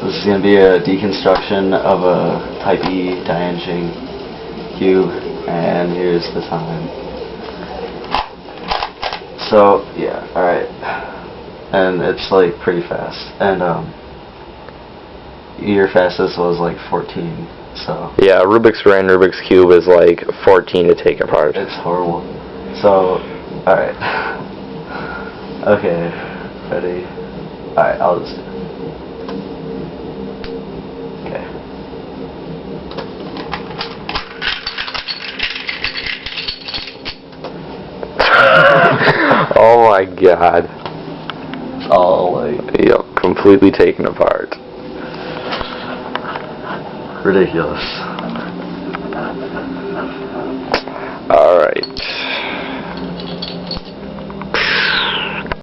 This is going to be a deconstruction of a Type E Dian Sheng cube, and here's the time. So, yeah, alright. And it's like pretty fast. And your fastest was like 14, so. Yeah, Rubik's Cube is like 14 to take apart. It's horrible. So, alright. Okay, ready? Alright, I'll just do it. Okay. Oh my god. It's all like... Yep, completely taken apart. ridiculous. Alright.